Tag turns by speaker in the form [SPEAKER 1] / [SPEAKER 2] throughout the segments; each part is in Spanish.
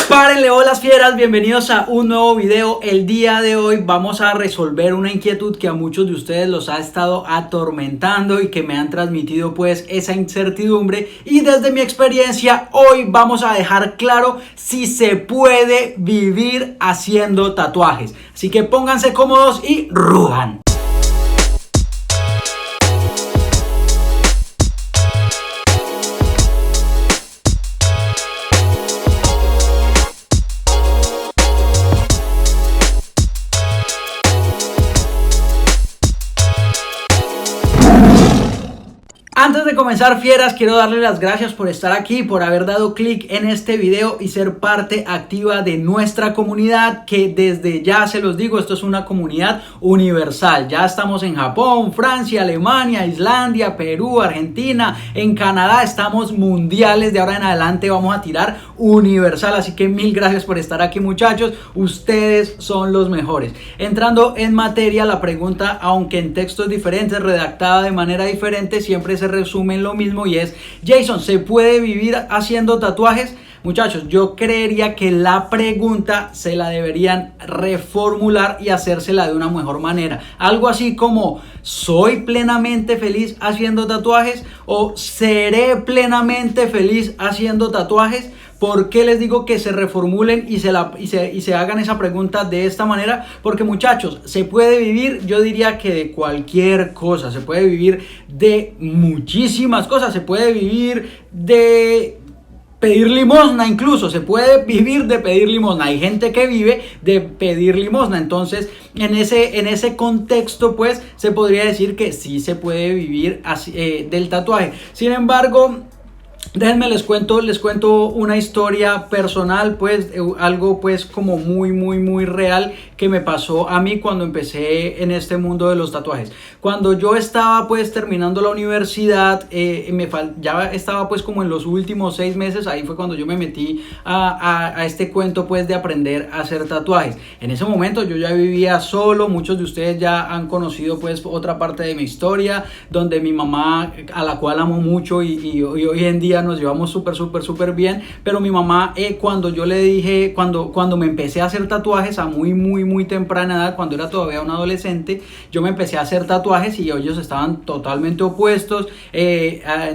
[SPEAKER 1] Párenle bolas fieras, bienvenidos a un nuevo video. El día de hoy vamos a resolver una inquietud que a muchos de ustedes los ha estado atormentando y que me han transmitido pues esa incertidumbre, y desde mi experiencia hoy vamos a dejar claro si se puede vivir haciendo tatuajes. Así que pónganse cómodos y rujan. Antes de comenzar, fieras, quiero darles las gracias por estar aquí, por haber dado clic en este video y ser parte activa de nuestra comunidad, que desde ya se los digo, esto es una comunidad universal. Ya estamos en Japón, Francia, Alemania, Islandia, Perú, Argentina, en Canadá, estamos mundiales. De ahora en adelante vamos a tirar universal, así que mil gracias por estar aquí, muchachos, ustedes son los mejores. Entrando en materia, la pregunta, aunque en textos diferentes, redactada de manera diferente, siempre se resume en lo mismo, y es: Jason, ¿se puede vivir haciendo tatuajes? Muchachos, yo creería que la pregunta se la deberían reformular y hacérsela de una mejor manera. Algo así como: ¿soy plenamente feliz haciendo tatuajes? ¿O seré plenamente feliz haciendo tatuajes? ¿Por qué les digo que se reformulen y se hagan esa pregunta de esta manera? Porque, muchachos, se puede vivir, yo diría que de cualquier cosa. Se puede vivir de muchísimas cosas. Se puede vivir de pedir limosna, incluso se puede vivir de pedir limosna. Hay gente que vive de pedir limosna. Entonces, en ese contexto, pues, se podría decir que sí se puede vivir así, del tatuaje. Sin embargo, déjenme les cuento una historia personal, pues algo pues como muy real que me pasó a mí cuando empecé en este mundo de los tatuajes. Cuando yo estaba pues terminando la universidad, ya estaba pues como en los últimos 6 meses, ahí fue cuando yo me metí a este cuento pues de aprender a hacer tatuajes. En ese momento yo ya vivía solo. Muchos de ustedes ya han conocido pues otra parte de mi historia, donde mi mamá, a la cual amo mucho y hoy en día nos llevamos súper bien, pero mi mamá, cuando yo le dije, cuando me empecé a hacer tatuajes a muy temprana edad, cuando era todavía un adolescente, yo me empecé a hacer tatuajes y ellos estaban totalmente opuestos.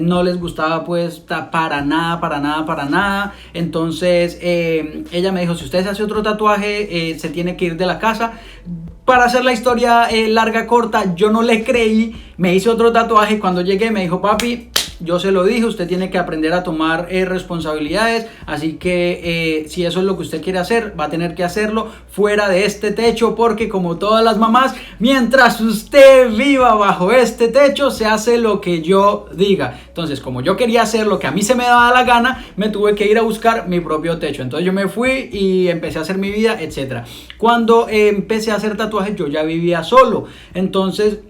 [SPEAKER 1] No les gustaba pues para nada. Entonces ella me dijo: si usted se hace otro tatuaje, se tiene que ir de la casa. Para hacer la historia larga corta, yo no le creí, me hice otro tatuaje. Cuando llegué me dijo: papi, yo se lo dije, usted tiene que aprender a tomar responsabilidades, así que si eso es lo que usted quiere hacer, va a tener que hacerlo fuera de este techo, porque como todas las mamás, mientras usted viva bajo este techo, se hace lo que yo diga. Entonces, como yo quería hacer lo que a mí se me daba la gana, me tuve que ir a buscar mi propio techo. Entonces yo me fui y empecé a hacer mi vida, etc. Cuando empecé a hacer tatuajes, yo ya vivía solo. Entonces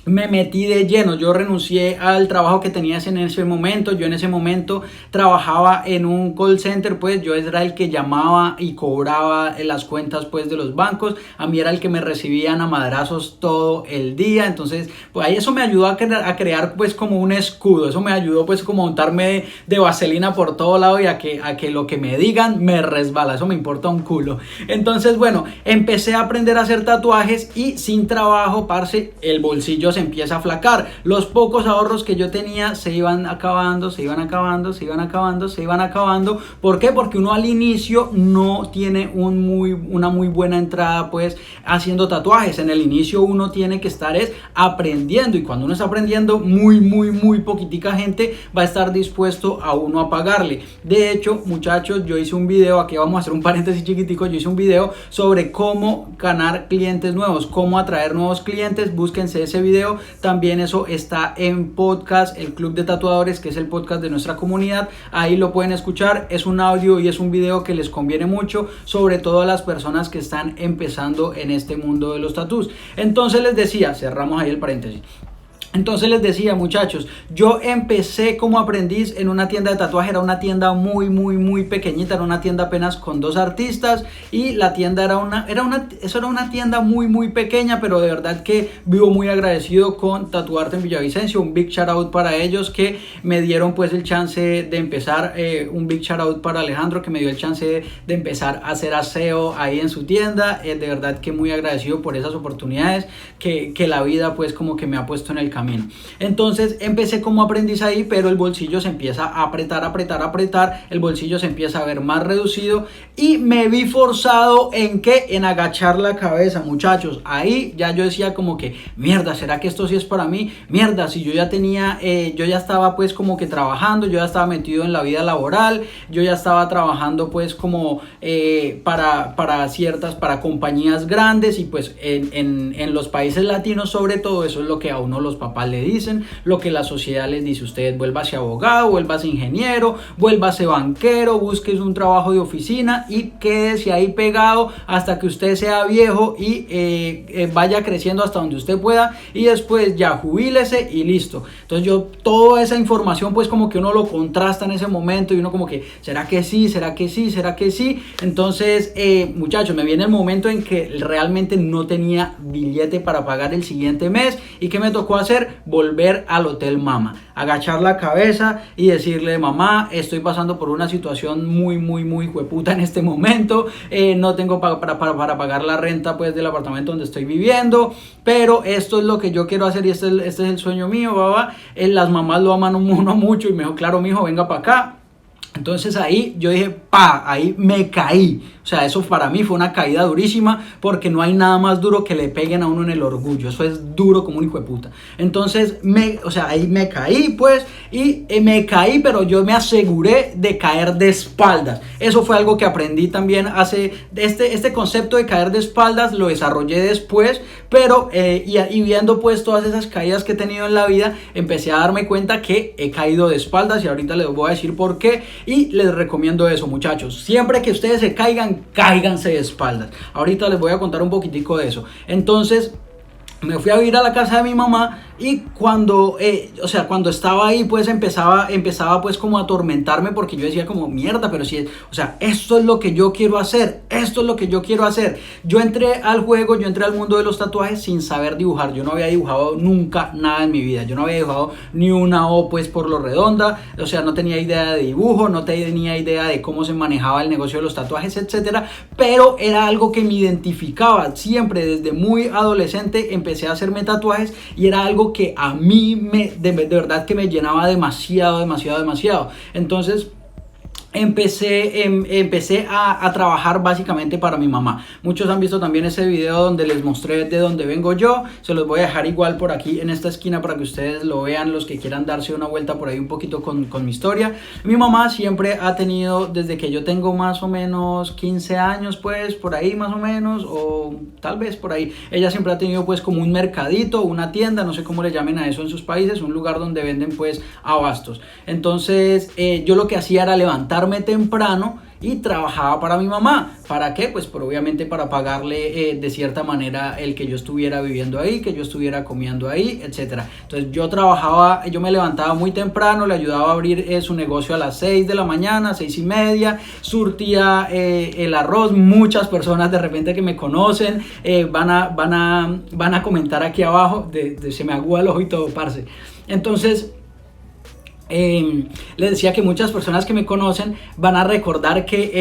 [SPEAKER 1] me metí de lleno. Yo renuncié al trabajo que tenía en ese momento. Yo en ese momento trabajaba en un call center, pues yo era el que llamaba y cobraba las cuentas pues de los bancos. A mí era el que me recibían a madrazos todo el día. Entonces pues ahí eso me ayudó a crear pues como un escudo. Eso me ayudó pues como a untarme de vaselina por todo lado y a que lo que me digan me resbala. Eso me importa un culo. Entonces, bueno, empecé a aprender a hacer tatuajes y sin trabajo, parce, el bolsillo se empieza a flacar. Los pocos ahorros que yo tenía se iban acabando. ¿Por qué? Porque uno al inicio no tiene una muy buena entrada pues haciendo tatuajes. En el inicio uno tiene que estar aprendiendo, y cuando uno está aprendiendo, muy poquitica gente va a estar dispuesto a uno a pagarle. De hecho, muchachos, yo hice un video, aquí vamos a hacer un paréntesis chiquitico, yo hice un video sobre cómo ganar clientes nuevos, cómo atraer nuevos clientes. Búsquense ese video. También eso está en podcast, el Club de Tatuadores, que es el podcast de nuestra comunidad. Ahí lo pueden escuchar. Es un audio y es un video que les conviene mucho, sobre todo a las personas que están empezando en este mundo de los tatús. Entonces les decía, cerramos ahí el paréntesis. Entonces les decía, muchachos, yo empecé como aprendiz en una tienda de tatuaje. Era una tienda muy pequeñita, era una tienda apenas con 2 artistas, y la tienda era una tienda muy pequeña, pero de verdad que vivo muy agradecido con Tatuarte en Villavicencio. Un big shout out para ellos que me dieron pues el chance de empezar, un big shout out para Alejandro que me dio el chance de empezar a hacer aseo ahí en su tienda. De verdad que muy agradecido por esas oportunidades que la vida pues como que me ha puesto en el camino. Entonces empecé como aprendiz ahí, pero el bolsillo se empieza a apretar, el bolsillo se empieza a ver más reducido y me vi forzado en agachar la cabeza, muchachos. Ahí ya yo decía como que mierda, ¿será que esto sí es para mí? Mierda, si yo ya tenía, yo ya estaba pues como que trabajando, yo ya estaba metido en la vida laboral, yo ya estaba trabajando pues como para compañías grandes, y pues en los países latinos sobre todo eso es lo que a uno los papás le dicen, lo que la sociedad les dice: usted vuélvase abogado, vuélvase ingeniero, vuélvase banquero, búsquese un trabajo de oficina y quédese ahí pegado hasta que usted sea viejo y vaya creciendo hasta donde usted pueda, y después ya jubílese y listo. Entonces yo toda esa información pues como que uno lo contrasta en ese momento y uno como que ¿será que sí? ¿Será que sí? ¿Será que sí? Entonces muchachos, me viene el momento en que realmente no tenía billete para pagar el siguiente mes, y ¿qué me tocó hacer? Volver al Hotel Mama, agachar la cabeza y decirle: mamá, estoy pasando por una situación muy hueputa en este momento, no tengo para pagar la renta pues del apartamento donde estoy viviendo, pero esto es lo que yo quiero hacer y este es el sueño mío, babá. Las mamás lo aman uno mucho y me dijo: claro, mijo, venga para acá. Entonces ahí yo dije, ahí me caí. O sea, eso para mí fue una caída durísima, porque no hay nada más duro que le peguen a uno en el orgullo. Eso es duro como un hijo de puta. Entonces, ahí me caí pues, y me caí, pero yo me aseguré de caer de espaldas. Eso fue algo que aprendí también este concepto de caer de espaldas lo desarrollé después, pero y viendo pues todas esas caídas que he tenido en la vida, empecé a darme cuenta que he caído de espaldas, y ahorita les voy a decir por qué. Y les recomiendo eso, muchachos: siempre que ustedes se caigan, cáiganse de espaldas. Ahorita les voy a contar un poquitico de eso. Entonces me fui a vivir a la casa de mi mamá, y cuando estaba ahí pues empezaba pues como a atormentarme, porque yo decía como mierda, pero si, esto es lo que yo quiero hacer, Yo entré al juego, yo entré al mundo de los tatuajes sin saber dibujar. Yo no había dibujado nunca nada en mi vida, yo no había dibujado ni una O pues por lo redonda, no tenía idea de dibujo, no tenía idea de cómo se manejaba el negocio de los tatuajes, etcétera, pero era algo que me identificaba. Siempre desde muy adolescente empecé a hacerme tatuajes, y era algo que a mí de verdad que me llenaba demasiado. Entonces empecé a trabajar básicamente para mi mamá. Muchos han visto también ese video donde les mostré de dónde vengo yo. Se los voy a dejar igual por aquí en esta esquina para que ustedes lo vean, los que quieran darse una vuelta por ahí un poquito con mi historia. Mi mamá siempre ha tenido, desde que yo tengo más o menos 15 años, pues por ahí más o menos, o tal vez por ahí, ella siempre ha tenido pues como un mercadito, una tienda, no sé cómo le llamen a eso en sus países, un lugar donde venden pues abastos. Entonces yo lo que hacía era levantarme temprano y trabajaba para mi mamá. ¿Para qué? Pues obviamente para pagarle de cierta manera el que yo estuviera viviendo ahí, que yo estuviera comiendo ahí, etcétera. Entonces yo me levantaba muy temprano, le ayudaba a abrir su negocio a las 6 de la mañana, 6:30, surtía el arroz. Muchas personas de repente que me conocen van a comentar aquí abajo, se me agua el ojo y todo, parce. Entonces les decía que muchas personas que me conocen van a recordar que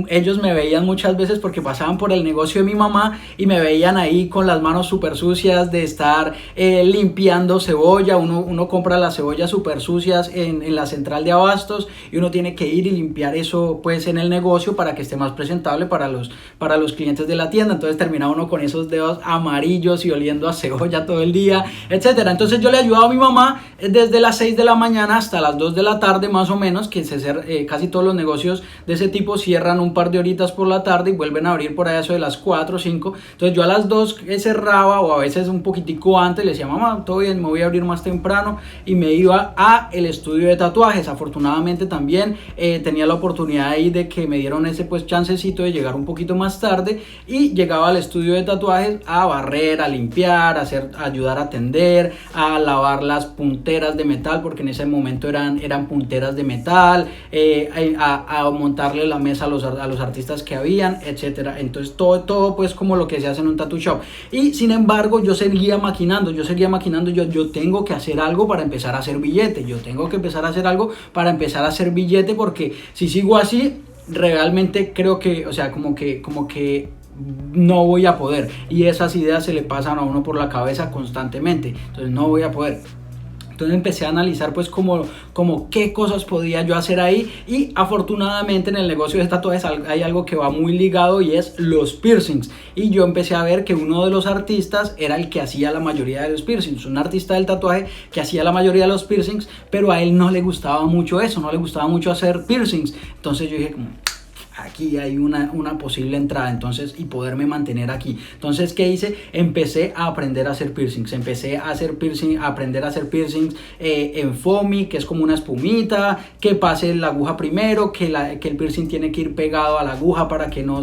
[SPEAKER 1] ellos me veían muchas veces porque pasaban por el negocio de mi mamá y me veían ahí con las manos súper sucias de estar limpiando cebolla. Uno compra las cebollas súper sucias en la central de abastos, y uno tiene que ir y limpiar eso pues en el negocio para que esté más presentable para los clientes de la tienda. Entonces termina uno con esos dedos amarillos y oliendo a cebolla todo el día, etcétera. Entonces yo le ayudaba a mi mamá desde las 6 de la mañana hasta hasta las 2 de la tarde más o menos, que casi todos los negocios de ese tipo cierran un par de horitas por la tarde y vuelven a abrir por allá eso de las 4 o 5. Entonces yo a las 2 cerraba, o a veces un poquitico antes, le decía: mamá, todo bien, me voy a abrir más temprano, y me iba a el estudio de tatuajes. Afortunadamente también tenía la oportunidad ahí de que me dieron ese pues chancecito de llegar un poquito más tarde, y llegaba al estudio de tatuajes a barrer, a limpiar, a ayudar a atender, a lavar las punteras de metal, porque en ese momento eran punteras de metal, a montarle la mesa a los artistas que habían, etcétera. Entonces todo pues como lo que se hace en un tattoo shop. Y sin embargo yo seguía maquinando, yo tengo que hacer algo para empezar a hacer billete, porque si sigo así realmente creo que, o sea, como que no voy a poder, y esas ideas se le pasan a uno por la cabeza constantemente, entonces no voy a poder. Entonces empecé a analizar pues como qué cosas podía yo hacer ahí, y afortunadamente en el negocio de tatuajes hay algo que va muy ligado, y es los piercings. Y yo empecé a ver que uno de los artistas era el que hacía la mayoría de los piercings, un artista del tatuaje que hacía la mayoría de los piercings, pero a él no le gustaba mucho eso, no le gustaba mucho hacer piercings. Entonces yo dije como: aquí hay una posible entrada, entonces, y poderme mantener aquí. Entonces, ¿qué hice? Empecé a aprender a hacer piercings, a aprender a hacer piercings en foamy, que es como una espumita, que pase la aguja primero, que el piercing tiene que ir pegado a la aguja para que no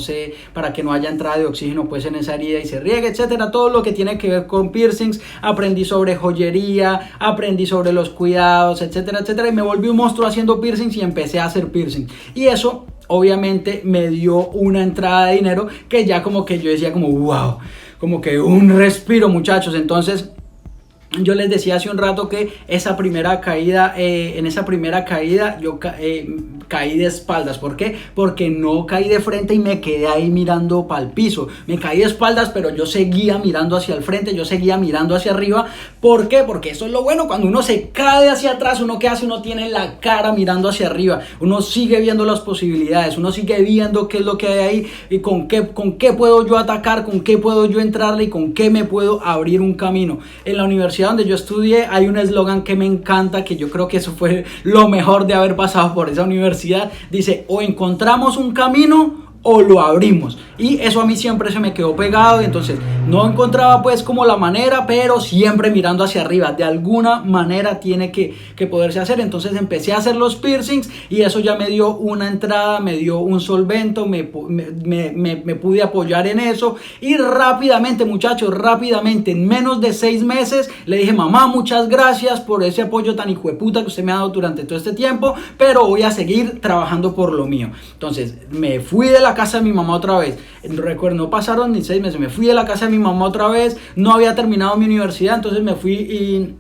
[SPEAKER 1] haya entrada de oxígeno pues en esa herida y se riegue, etcétera. Todo lo que tiene que ver con piercings. Aprendí sobre joyería, aprendí sobre los cuidados, etcétera, etcétera, y me volví un monstruo haciendo piercings, y empecé a hacer piercings, y eso obviamente me dio una entrada de dinero que ya como que yo decía como wow, como que un respiro, muchachos. Entonces yo les decía hace un rato que en esa primera caída yo caí de espaldas. ¿Por qué? Porque no caí de frente y me quedé ahí mirando para el piso. Me caí de espaldas, pero yo seguía mirando hacia el frente, yo seguía mirando hacia arriba. ¿Por qué? Porque eso es lo bueno. Cuando uno se cae hacia atrás, ¿uno qué hace? Uno tiene la cara mirando hacia arriba. Uno sigue viendo las posibilidades, uno sigue viendo qué es lo que hay ahí, y con qué puedo yo atacar, con qué puedo yo entrarle, y con qué me puedo abrir un camino. En la universidad donde yo estudié hay un eslogan que me encanta, que yo creo que eso fue lo mejor de haber pasado por esa universidad. Dice: o encontramos un camino o lo abrimos. Y eso a mí siempre se me quedó pegado, y entonces no encontraba pues como la manera, pero siempre mirando hacia arriba. De alguna manera tiene que poderse hacer. Entonces empecé a hacer los piercings, y eso ya me dio una entrada, me dio un solvento, me pude apoyar en eso. Y rápidamente, muchachos, en menos de 6 meses le dije: mamá, muchas gracias por ese apoyo tan hijueputa que usted me ha dado durante todo este tiempo, pero voy a seguir trabajando por lo mío. Entonces me fui de la casa de mi mamá otra vez. Recuerdo, no pasaron ni 6 meses, me fui de la casa de mi mamá otra vez. No había terminado mi universidad, entonces me fui y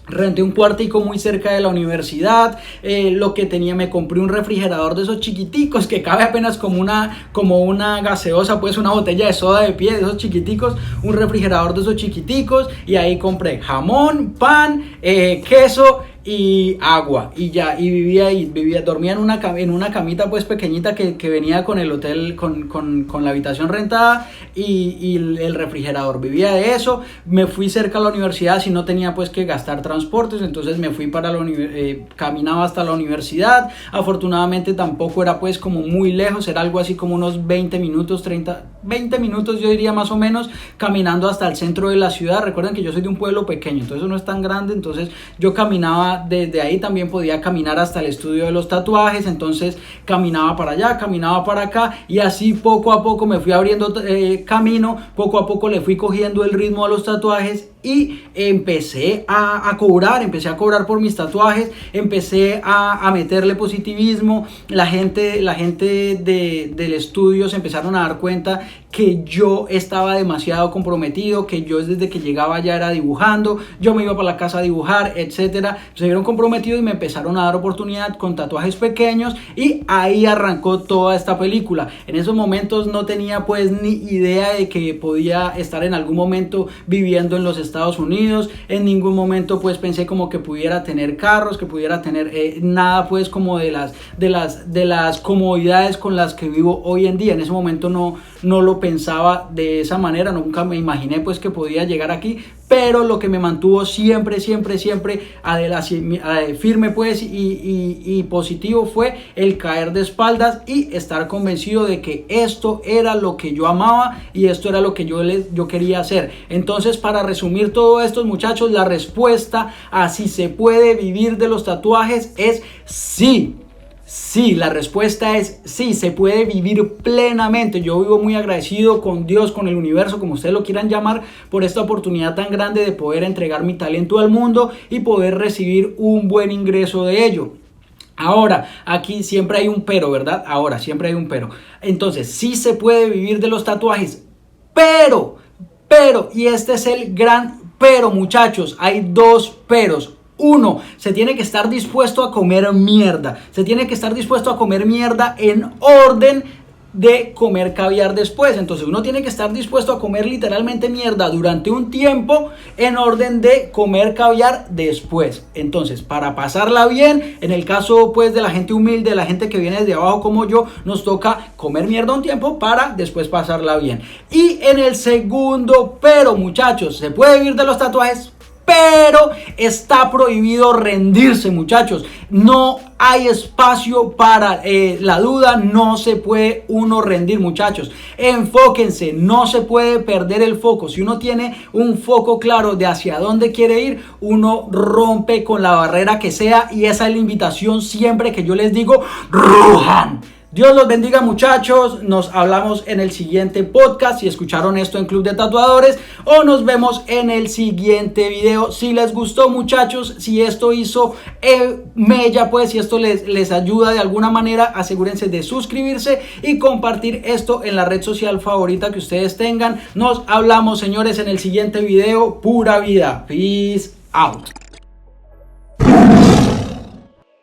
[SPEAKER 1] renté un cuartico muy cerca de la universidad. Lo que tenía, me compré un refrigerador de esos chiquiticos que cabe apenas como una gaseosa, pues una botella de soda de pie, de esos chiquiticos, un refrigerador de esos chiquiticos, y ahí compré jamón, pan, queso y agua, y ya, y dormía en una camita pues pequeñita que venía con el hotel, con la habitación rentada, y el refrigerador, vivía de eso. Me fui cerca a la universidad, si no tenía pues que gastar transportes, entonces me fui para caminaba hasta la universidad. Afortunadamente tampoco era pues como muy lejos, era algo así como unos 20 minutos yo diría más o menos, caminando hasta el centro de la ciudad. Recuerden que yo soy de un pueblo pequeño, entonces no es tan grande, entonces yo caminaba desde ahí. También podía caminar hasta el estudio de los tatuajes, entonces caminaba para allá, caminaba para acá, y así poco a poco me fui abriendo camino, poco a poco le fui cogiendo el ritmo a los tatuajes, y empecé a cobrar por mis tatuajes, empecé a meterle positivismo. La gente del estudio se empezaron a dar cuenta que yo estaba demasiado comprometido, que yo desde que llegaba ya era dibujando, yo me iba para la casa a dibujar, etcétera. Se vieron comprometidos y me empezaron a dar oportunidad con tatuajes pequeños, y ahí arrancó toda esta película. En esos momentos no tenía pues ni idea de que podía estar en algún momento viviendo en los Estados Unidos. En ningún momento pues pensé como que pudiera tener carros, que pudiera tener nada pues como de las comodidades con las que vivo hoy en día. En ese momento no lo pensaba de esa manera, nunca me imaginé pues que podía llegar aquí, pero lo que me mantuvo siempre firme pues y positivo fue el caer de espaldas y estar convencido de que esto era lo que yo amaba y esto era lo que yo quería hacer. Entonces, para resumir todo esto, muchachos, la respuesta a si se puede vivir de los tatuajes es sí. Sí, la respuesta es sí, se puede vivir plenamente. Yo vivo muy agradecido con Dios, con el universo, como ustedes lo quieran llamar, por esta oportunidad tan grande de poder entregar mi talento al mundo y poder recibir un buen ingreso de ello. Ahora, aquí siempre hay un pero, ¿verdad? Ahora, siempre hay un pero. Entonces, sí se puede vivir de los tatuajes, pero, y este es el gran pero, muchachos, hay dos peros. Uno, se tiene que estar dispuesto a comer mierda. Se tiene que estar dispuesto a comer mierda en orden de comer caviar después. Entonces uno tiene que estar dispuesto a comer literalmente mierda durante un tiempo en orden de comer caviar después. Entonces, para pasarla bien, en el caso pues de la gente humilde, de la gente que viene desde abajo como yo, nos toca comer mierda un tiempo para después pasarla bien. Y en el segundo pero, muchachos, ¿se puede vivir de los tatuajes? Pero está prohibido rendirse, muchachos. No hay espacio para la duda. No se puede uno rendir, muchachos. Enfóquense, no se puede perder el foco. Si uno tiene un foco claro de hacia dónde quiere ir, uno rompe con la barrera que sea. Y esa es la invitación siempre que yo les digo: ¡rujan! Dios los bendiga, muchachos. Nos hablamos en el siguiente podcast. Si escucharon esto en Club de Tatuadores, o nos vemos en el siguiente video. Si les gustó, muchachos, si esto hizo mella, pues si esto les ayuda de alguna manera, asegúrense de suscribirse y compartir esto en la red social favorita que ustedes tengan. Nos hablamos, señores, en el siguiente video. Pura vida. Peace out.